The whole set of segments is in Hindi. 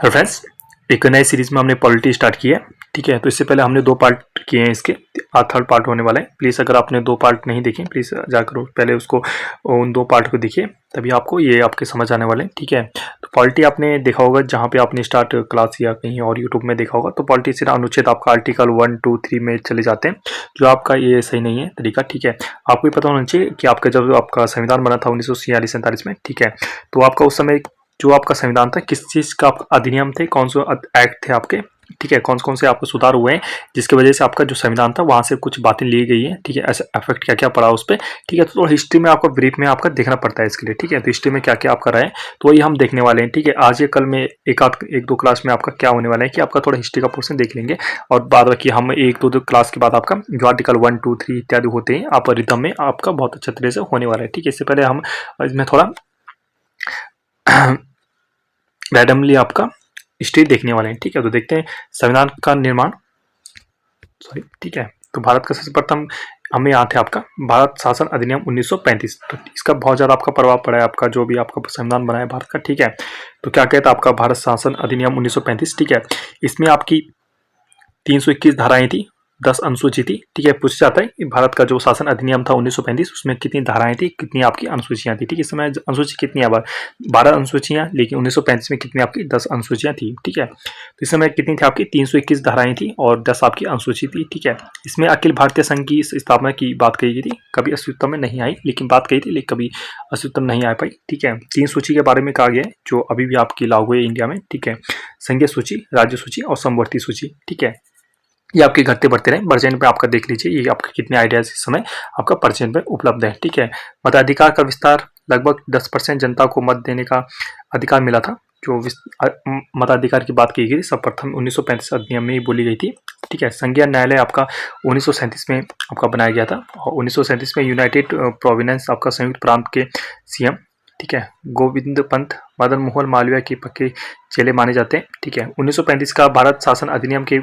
हेलो फ्रेंड्स, एक नए सीरीज में हमने पॉलिटी स्टार्ट की है। ठीक है, तो इससे पहले हमने 2 पार्ट किए हैं इसके, आज थर्ड पार्ट होने वाला है। प्लीज़ अगर आपने 2 पार्ट नहीं देखे, प्लीज़ जाकर पहले उसको उन 2 पार्ट को देखिए, तभी आपको ये आपके समझ आने वाले हैं। ठीक है, तो पॉलिटी आपने देखा होगा जहाँ पे आपने स्टार्ट क्लास या कहीं और यूट्यूब में देखा होगा, तो पॉलिटी सिर्फ अनुच्छेद आपका आर्टिकल 1, 2, 3 में चले जाते हैं, जो आपका ये सही नहीं है तरीका। ठीक है, आपको ये पता होना चाहिए कि आपका जब आपका संविधान बना था 1946-47 में, ठीक है, तो आपका उस समय जो आपका संविधान था किस चीज़ का अधिनियम थे, कौन से एक्ट थे आपके, ठीक है, कौन कौन से आपको सुधार हुए हैं जिसकी वजह से आपका जो संविधान था वहां से कुछ बातें ली गई है। ठीक है, ऐसा इफेक्ट क्या क्या पड़ा उस पर। ठीक है, तो हिस्ट्री में आपको ब्रीफ में आपका देखना पड़ता है इसके लिए। ठीक है, तो हिस्ट्री में क्या क्या आपका रहा है, तो वही हम देखने वाले हैं। ठीक है, आज या कल में एक दो क्लास में आपका क्या होने वाला है कि आपका थोड़ा हिस्ट्री का पोर्शन देख लेंगे, और बाद बाकी हम एक दो क्लास के बाद आपका जो आर्टिकल 1, 2, 3 इत्यादि होते हैं आप रिदम में आपका बहुत अच्छे तरह से होने वाला है। ठीक है, इससे पहले हम इसमें थोड़ा रैंडमली आपका हिस्ट्री देखने वाले हैं। ठीक है, तो देखते हैं संविधान का निर्माण, सॉरी, ठीक है, तो भारत का सबसे प्रथम हमें यहाँ थे आपका भारत शासन अधिनियम 1935। तो इसका बहुत ज़्यादा आपका प्रभाव पड़ा है, आपका जो भी आपका संविधान बना है भारत का। ठीक है, तो क्या कहता है आपका भारत शासन अधिनियम 1935। ठीक है, इसमें आपकी 321 धाराएं थी, 10 अनुसूची थी। ठीक है, पूछा जाता है कि भारत का जो शासन अधिनियम था 1935 उसमें कितनी धाराएं थी, कितनी आपकी अनुसूचियां थी। ठीक है, इस समय अनुसूची कितनी है, 12 अनुसूचियां, लेकिन 1935 में कितनी आपकी 10 अनुसूचियां थी। ठीक है, तो इस समय कितनी थी आपकी 321 धाराएं थी और 10 आपकी अनुसूची थी। ठीक है, इसमें अखिल भारतीय संघ की स्थापना की बात कही गई थी, कभी अस्तित्व में नहीं आई, लेकिन बात कही थी, लेकिन कभी अस्तित्व नहीं आ पाई। ठीक है, 3 सूची के बारे में कहा गया है जो अभी भी आपकी लागू है इंडिया में। ठीक है, संघीय सूची, राज्य सूची और समवर्ती सूची। ठीक है, ये आपके घटते बढ़ते रहे। वर्जन पे आपका देख लीजिए, ये आपके कितने आइडियाज इस समय आपका परसेंट पे उपलब्ध है। ठीक है, मताधिकार का विस्तार, लगभग 10% जनता को मत देने का अधिकार मिला था। जो मताधिकार की बात की गई सर्वप्रथम 1935 अधिनियम में ही बोली गई थी। ठीक है, संघीय न्यायालय आपका 1937 में आपका बनाया गया था, और 1937 में यूनाइटेड प्रोविडेंस आपका संयुक्त प्रांत के सीएम, ठीक है, गोविंद पंत मदन मोहन मालवीय के पक्के चेले माने जाते हैं। ठीक है, 1935 का भारत शासन अधिनियम के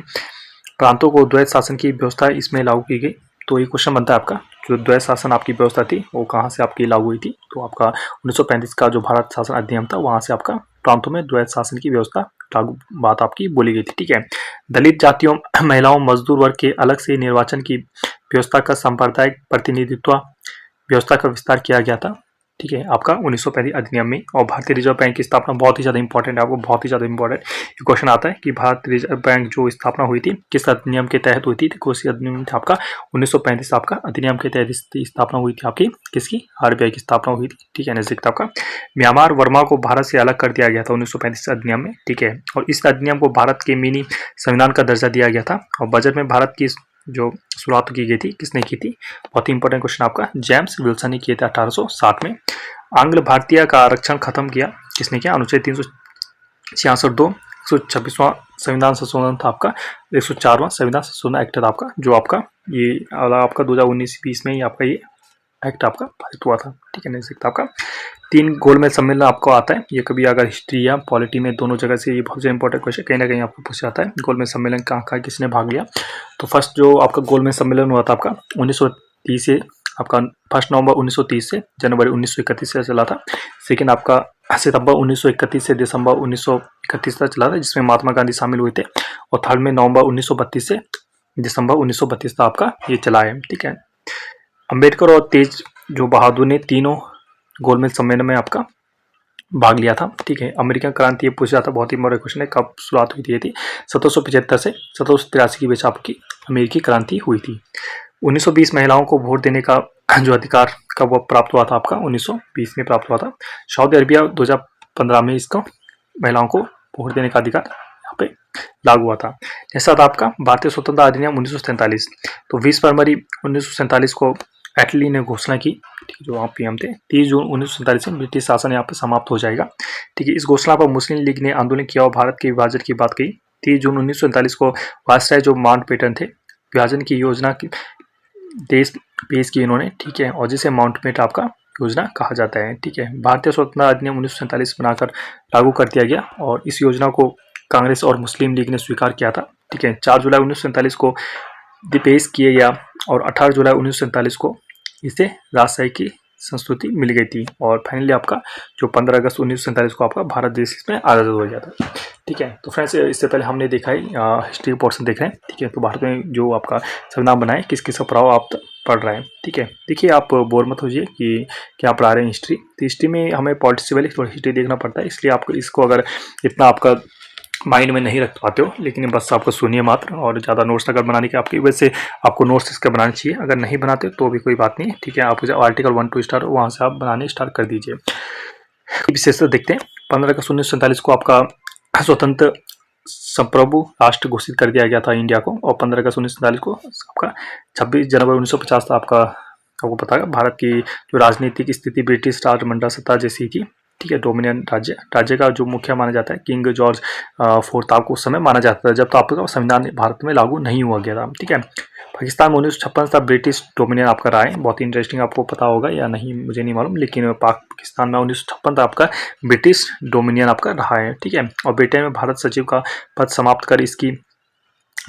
प्रांतों को द्वैत शासन की व्यवस्था इसमें लागू की गई। तो ये क्वेश्चन बनता है आपका, जो द्वैत शासन आपकी व्यवस्था थी वो कहाँ से आपकी लागू हुई थी। तो आपका 1935 का जो भारत शासन अधिनियम था वहाँ से आपका प्रांतों में द्वैत शासन की व्यवस्था लागू बात आपकी बोली गई थी। ठीक है, दलित जातियों, महिलाओं, मजदूर वर्ग के अलग से निर्वाचन की व्यवस्था का सांप्रदायिक प्रतिनिधित्व व्यवस्था का विस्तार किया गया था। ठीक है, आपका 1935 अधिनियम में। और भारतीय रिजर्व बैंक की स्थापना बहुत ही ज़्यादा इंपॉर्टेंट है, आपको बहुत ही ज़्यादा इंपॉर्टेंट क्वेश्चन आता है कि भारतीय रिजर्व बैंक जो स्थापना हुई थी किस अधिनियम के तहत हुई थी। कौन सी अधिनियम था आपका 1935 आपका अधिनियम के तहत स्थापना हुई थी आपकी, किसकी, आरबीआई की स्थापना हुई थी। ठीक है, नजदीक आपका म्यांमार वर्मा को भारत से अलग कर दिया गया था 1935 अधिनियम में। ठीक है, और इस अधिनियम को भारत के मिनी संविधान का दर्जा दिया गया था। और बजट में भारत की जो शुरुआत की गई थी, किसने की थी, बहुत ही इंपॉर्टेंट क्वेश्चन आपका, जेम्स विल्सन ने किए थे 1860 में। आंग्ल भारतीय का आरक्षण खत्म किया, किसने किया, अनुच्छेद 366(2), 126वां संविधान संशोधन था आपका, 104वां संविधान संशोधन एक्ट था आपका, जो आपका ये आपका 2019-20 में ही आपका ये एक्ट आपका पारित हुआ था। ठीक है, नहीं सकता आपका 3 गोलमेज सम्मेलन आपको आता है। ये कभी अगर हिस्ट्री या पॉलिटी में दोनों जगह से ये बहुत ज़्यादा इंपॉर्टेंट क्वेश्चन कहीं ना कहीं आपको पूछा जाता है। गोलमेज सम्मेलन कहाँ कहाँ किसने भाग लिया। तो फर्स्ट जो आपका गोलमेज सम्मेलन हुआ था आपका 1930 से आपका 1 नवंबर 1930 से जनवरी 1931 से चला था। सेकेंड आपका सितंबर 1931 से दिसंबर 1931 तक चला था, जिसमें महात्मा गांधी शामिल हुए थे। और थर्ड में नवंबर 1932 से दिसंबर 1932 तक आपका ये चला है। ठीक है, अंबेडकर और तेज जो बहादुर ने तीनों गोलमेज सम्मेलन में आपका भाग लिया था। ठीक है, अमेरिकन क्रांति ये पूछा जाता, बहुत ही इंपॉर्टेंट क्वेश्चन है, कब शुरुआत हुई थी। ये थी 1775 से 1783 के बीच आपकी अमेरिकी क्रांति हुई थी। 1920 महिलाओं को वोट देने का जो अधिकार का वो प्राप्त हुआ था आपका 1920 में प्राप्त हुआ था। सऊदी अरबिया 2015 में इसको महिलाओं को वोट देने का अधिकार यहाँ पे लागू हुआ था। जैसा था आपका भारतीय स्वतंत्रता अधिनियम 1947। तो 20 फरवरी 1947 को एटली ने घोषणा की, ठीक है, जो वहाँ पीएम थे। 30 जून 1947 में ब्रिटिश शासन यहाँ पे समाप्त हो जाएगा। ठीक है, इस घोषणा पर मुस्लिम लीग ने आंदोलन किया और भारत के विभाजन की बात कही। 30 जून 1947 को वायसराय जो माउंटबेटन थे विभाजन की योजना की देश पेश की इन्होंने। ठीक है, और जिसे माउंटबेटन आपका योजना कहा जाता है। ठीक है, भारतीय स्वतंत्रता अधिनियम 1947 बनाकर लागू कर दिया गया और इस योजना को कांग्रेस और मुस्लिम लीग ने स्वीकार किया था। ठीक है, 4 जुलाई 1947 को पेश किया गया और 18 जुलाई 1947 को इसे राजशाही की संस्कृति मिल गई थी। और फाइनली आपका जो 15 अगस्त 1947 को आपका भारत देश इसमें आज़ाद हो गया था। ठीक है, तो फ्रेंड्स इससे पहले हमने देखा है हिस्ट्री पोर्शन देख रहे हैं। ठीक है, तो भारत में जो आपका संविधान बना है किस किस का प्रभाव आप पढ़ रहे हैं। ठीक है, देखिए आप बोर मत होइए कि क्या पढ़ा रहे हैं हिस्ट्री। तो हिस्ट्री में हमें पॉलिटिक्स से पहले थोड़ा हिस्ट्री देखना पड़ता है, इसलिए आपको इसको अगर इतना आपका माइंड में नहीं रख पाते हो, लेकिन बस आपको सुनिए मात्र, और ज़्यादा नोट्स अगर बनाने की आपकी वजह से आपको नोट्स इसका बनाने चाहिए। अगर नहीं बनाते तो भी कोई बात नहीं। ठीक है, आप आर्टिकल 1 to स्टार्ट वहाँ से आप बनाने स्टार्ट कर दीजिए। विशेषता देखते हैं। 15 अगस्त 1947 को आपका स्वतंत्र संप्रभु राष्ट्र घोषित कर दिया गया था इंडिया को, और 15 अगस्त 1947 को आपका 26 जनवरी 1950 था आपको पता है भारत की जो राजनीतिक स्थिति ब्रिटिश राजमंडल सत्ता जैसी थी। ठीक है, डोमिनियन राज्य का जो मुखिया माना जाता है किंग जॉर्ज फोर्थ आपको उस समय माना जाता था, जब तो आपका संविधान भारत में लागू नहीं हुआ गया था। ठीक है, पाकिस्तान में 1956 था ब्रिटिश डोमिनियन आपका रहा है, बहुत ही इंटरेस्टिंग, आपको पता होगा या नहीं मुझे नहीं मालूम, लेकिन पाकिस्तान में 1956 था आपका ब्रिटिश डोमिनियन आपका रहा है। ठीक है, और ब्रिटेन में भारत सचिव का पद समाप्त कर इसकी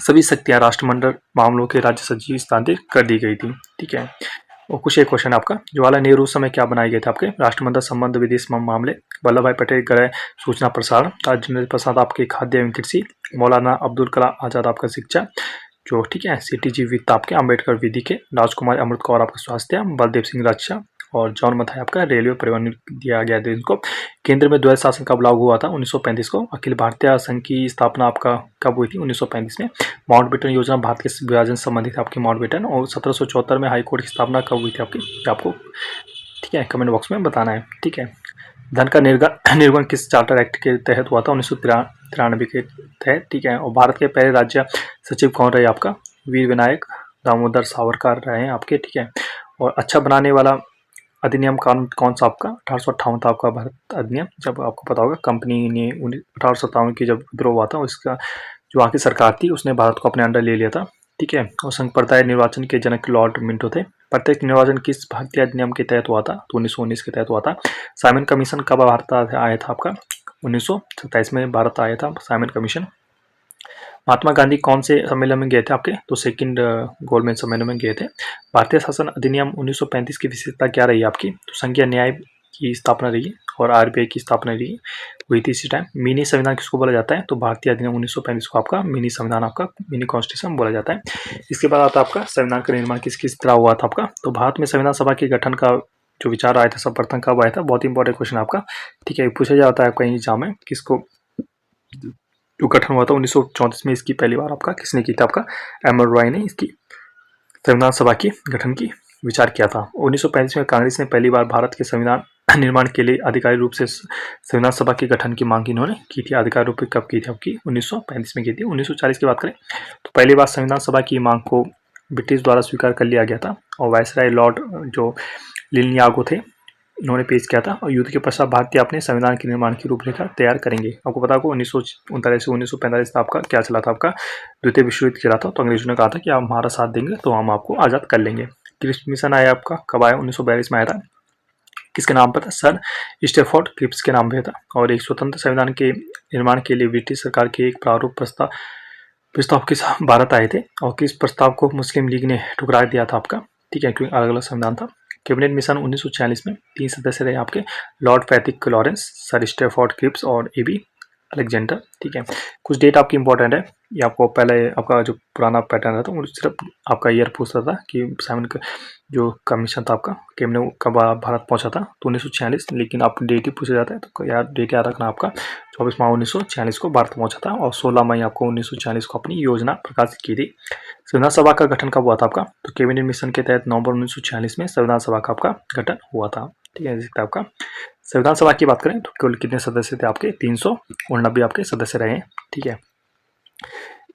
सभी शक्तियां राष्ट्रमंडल मामलों के राज्य सचिव स्थानांतरित कर दी गई थी। ठीक है, और कुछ एक क्वेश्चन आपका, जवाहरलाल नेहरू समय क्या बनाए गए थे आपके राष्ट्रमंडल संबंध विदेश मामले, वल्लभ भाई पटेल गृह सूचना प्रसारण, राजेंद्र प्रसाद आपके खाद्य एवं कृषि, मौलाना अब्दुल कलाम आजाद आपका शिक्षा जो, ठीक है, सीटीजी वित्त आपके, अम्बेडकर विधि के, राजकुमार अमृत कौर आपका स्वास्थ्य, बलदेव सिंह रक्षा, और जॉन मथाई आपका रेलवे परिवहन दिया गया था इनको। केंद्र में द्वैध शासन कब लागू हुआ था 1935 को। अखिल भारतीय संघ की स्थापना आपका कब हुई थी 1935 में। माउंटबेटन योजना भारत के विभाजन संबंधित आपकी माउंटबेटन, और 1774 में हाईकोर्ट की स्थापना कब हुई थी आपकी, आपको ठीक है कमेंट बॉक्स में बताना है। ठीक है, धन का निर्गमन किस चार्टर एक्ट के तहत हुआ था 1993 के तहत। ठीक है, और भारत के पहले राज्य सचिव कौन रहे आपका, वीर विनायक दामोदर सावरकर रहे हैं आपके। ठीक है, और अच्छा बनाने वाला अधिनियम कानून कौन सा आपका 1858 था आपका भारत अधिनियम, जब आपको पता होगा कंपनी ने 1857 की जब विद्रोह हुआ था, उसका जो वहाँ की सरकार थी उसने भारत को अपने अंडर ले लिया था। ठीक है, और संप्रदाय निर्वाचन के जनक लॉर्ड मिंटो थे। प्रत्येक निर्वाचन किस भारतीय अधिनियम के तहत हुआ था, तो 1919 के तहत हुआ था। साइमन कमीशन कब भारत आया था आपका 1927 में भारत आया था साइमन कमीशन। महात्मा गांधी कौन से सम्मेलन में गए थे आपके, तो सेकंड गोल्डमैन सम्मेलन में गए थे। भारतीय शासन अधिनियम 1935 की विशेषता क्या रही आपकी, तो संघीय न्याय की स्थापना रही और आरबीआई की स्थापना रही हुई थी इसी टाइम। मिनी संविधान किसको बोला जाता है, तो भारतीय अधिनियम 1935 को आपका मिनी संविधान आपका मिनी कॉन्स्टिट्यूशन बोला जाता है। इसके बाद आता है आपका संविधान का निर्माण किस किस तरह हुआ था आपका, तो भारत में संविधान सभा के गठन का जो विचार आया था सर्वप्रथम कब आया था, बहुत इंपॉर्टेंट क्वेश्चन आपका। ठीक है, पूछा जाता है आपका एग्जाम में किसको जो गठन हुआ था 1934 में, इसकी पहली बार आपका किसने की था, आपका एम एल रॉय ने इसकी संविधान सभा की गठन की विचार किया था। 1935 में कांग्रेस ने पहली बार भारत के संविधान निर्माण के लिए आधिकारिक रूप से संविधान सभा के गठन की मांग इन्होंने की थी। आधिकारिक रूप से कब की थी आपकी 1935 में की थी। 1940 की बात करें तो पहली बार संविधान सभा की मांग को ब्रिटिश द्वारा स्वीकार कर लिया गया था, और वायसराय लॉर्ड जो लिलियागो थे इन्होंने पेश किया था। और युद्ध के पश्चात भारतीय अपने संविधान के निर्माण की रूपरेखा तैयार करेंगे। आपको पता होगा 1939 से 1945 तक आपका क्या चला था, आपका द्वितीय विश्व युद्ध चला था, तो अंग्रेजों ने कहा था कि आप हमारा साथ देंगे तो हम आपको आज़ाद कर लेंगे। क्रिप्स मिशन आया आपका कब आया 1942 में आया था, किसके नाम पर था, सर स्टेफोर्ड क्रिप्स के नाम पे था। और एक स्वतंत्र संविधान के निर्माण के लिए ब्रिटिश सरकार के एक प्रारूप प्रस्ताव के साथ भारत आए थे, और किस प्रस्ताव को मुस्लिम लीग ने ठुकरा दिया था आपका, ठीक है, क्योंकि अलग अलग संविधान था। कैबिनेट मिशन 1946 में 3 सदस्य रहे आपके, Lord Pethick Lawrence, Sir Stafford Cripps और एबी अलेक्जेंडर। ठीक है, कुछ डेट आपकी इंपॉर्टेंट है, ये आपको पहले आपका जो पुराना पैटर्न था वो सिर्फ आपका ईयर पूछता था कि साइमन का जो कमीशन था आपका कैबिनेट कब भारत पहुंचा था, तो 1946, लेकिन आप डेट ही पूछा जाता है तो यार डेट याद रखना आपका 24 मार्च 1946 को भारत पहुंचा था, और 16 मई आपको 1946 को अपनी योजना प्रकाशित की थी। संविधान सभा का गठन कब हुआ था आपका, तो कैबिनेट मिशन के तहत नवंबर 1946 में संविधान सभा का आपका गठन हुआ था। ठीक है, आपका संविधान सभा की बात करें तो केवल कितने सदस्य थे आपके 389 आपके सदस्य रहे। ठीक है,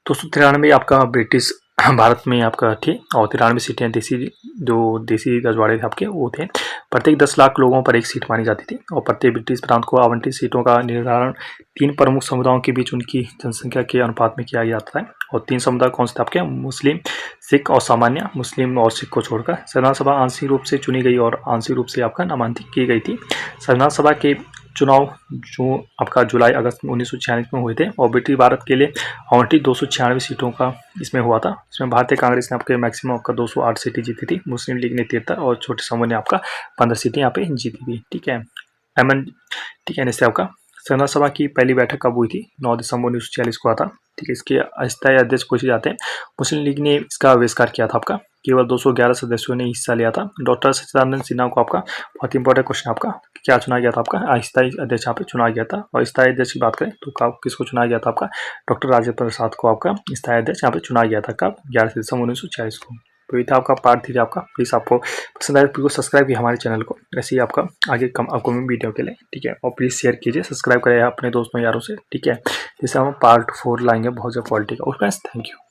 293 आपका ब्रिटिश भारत में आपका थे, और 93 सीटें देसी रजवाड़े थे आपके वो थे। प्रत्येक 10 लाख लोगों पर एक सीट मानी जाती थी, और प्रत्येक ब्रिटिश प्रांत को आवंटित सीटों का निर्धारण 3 प्रमुख समुदायों के बीच उनकी जनसंख्या के अनुपात में किया जाता है। और 3 समुदाय कौन से थे आपके, मुस्लिम, सिख और सामान्य। मुस्लिम और सिख को छोड़कर संविधान सभा आंशिक रूप से चुनी गई और आंशिक रूप से आपका नामांकित की गई थी। संविधान सभा के चुनाव जो आपका जुलाई अगस्त में 1946 में हुए थे और ब्रिटिश भारत के लिए आवंटित 296 सीटों का इसमें हुआ था। इसमें भारतीय कांग्रेस ने आपके मैक्सिमम आपका 208 सीटें जीती थी, मुस्लिम लीग ने 73 और छोटे समूह ने आपका 15 सीटें यहाँ पे जीती थी। ठीक है, ठीक है, इससे आपका संविधान सभा की पहली बैठक कब हुई थी? 9 दिसंबर 1946 को हुआ था। ठीक है, इसके अस्थायी अध्यक्ष पूछे जाते हैं। मुस्लिम लीग ने इसका आविष्कार किया था आपका, केवल 211 सदस्यों ने हिस्सा लिया था। डॉक्टर सच्चिदानंद सिन्हा को आपका बहुत इंपॉर्टेंट क्वेश्चन आपका क्या चुना गया था? आपका अस्थायी अध्यक्ष यहाँ पे चुना गया था। और स्थायी अध्यक्ष की बात करें तो किसको चुना गया था? आपका डॉक्टर राजेंद्र प्रसाद को आपका स्थायी अध्यक्ष यहाँ पे चुना गया था। कब? 11 दिसंबर 1946 को। तो ये था आपका पार्ट 3 आपका। प्लीज़ आपको पसंद आए तो सब्सक्राइब कीजिए हमारे चैनल को, ऐसे ही आपका आगे अपकमिंग वीडियो के लिए। ठीक है, और प्लीज़ शेयर कीजिए, सब्सक्राइब करें अपने दोस्तों यारों से। ठीक है, जिससे हम पार्ट 4 लाएंगे बहुत ज़्यादा क्वालिटी का। Okay, thank you.